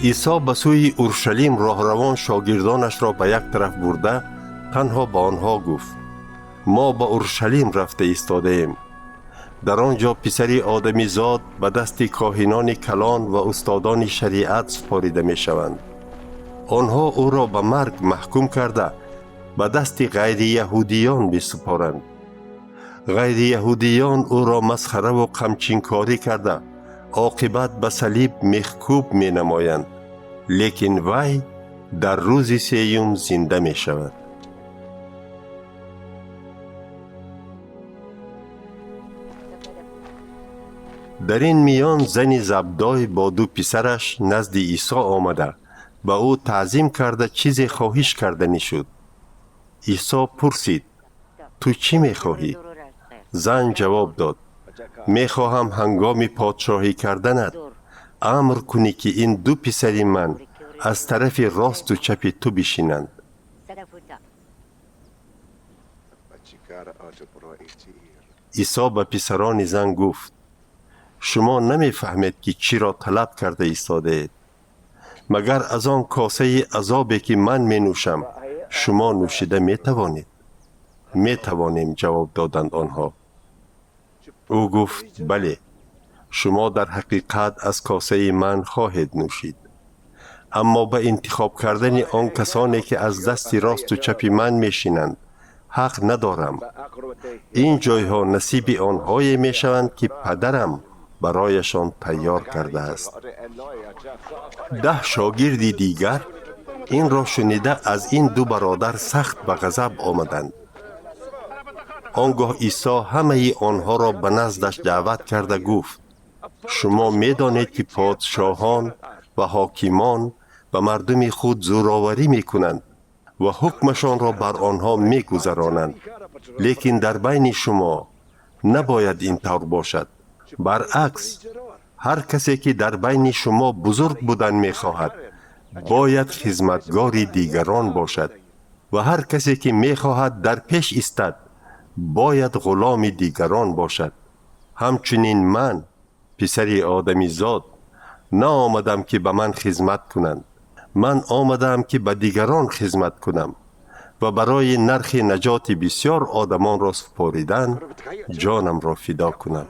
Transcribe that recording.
عیسی به سوی اورشلیم راهروان شاگردانش را به یک طرف برده تنها به آنها گفت: ما به اورشلیم رفته ایستاده ایم. در آنجا پسری آدمی زاد به دست کاهنان کلان و استادان شریعت سپاریده می شوند. آنها او را به مرگ محکوم کرده به دست غیر یهودیان می سپارند. غیر یهودیان او را مسخره و غمچینکاری کرده عاقبت به صلیب میخکوب می نمایند، لیکن وی در روز سیوم زنده می شود. در این میان زن زبدای با دو پسرش نزد عیسی آمده به او تعظیم کرده چیزی خواهش کردنی شد. عیسی پرسید: تو چی می خواهی؟ زن جواب داد: می خواهم هنگام پادشاهی کردنت امر کنی که این دو پسر من از طرف راست و چپ تو بشینند. عیسی به پسران زن گفت: شما نمی فهمید که چی را طلب کرده ایستاده اید؟ مگر از آن کاسه عذابی که من می نوشم شما نوشیده می توانید؟ می توانیم، جواب دادند آنها. او گفت: بله، شما در حقیقت از کاسه من خواهید نوشید، اما به انتخاب کردن آن کسانی که از دست راست و چپ من میشینند حق ندارم. این جایها نصیب آنهایی میشوند که پدرم برایشان تیار کرده است. 10 شاگرد دیگر این را شنیده از این دو برادر سخت به غضب آمدند. آنگاه عیسی همه آنها را به نزدش دعوت کرده گفت: شما می دانید که پادشاهان و حاکمان و مردم خود زوراوری می کنند و حکمشان را بر آنها می گذرانند، لیکن در بین شما نباید این طور باشد. برعکس، هر کسی که در بین شما بزرگ بودن می خواهد باید خدمتگار دیگران باشد و هر کسی که می خواهد در پیش ایستد باید غلام دیگران باشد. همچنین من، پسر آدمی زاد، نه آمدم که به من خدمت کنند، من آمدم که به دیگران خدمت کنم و برای نرخ نجات بسیار آدمان را سپاریدن جانم را فدا کنم.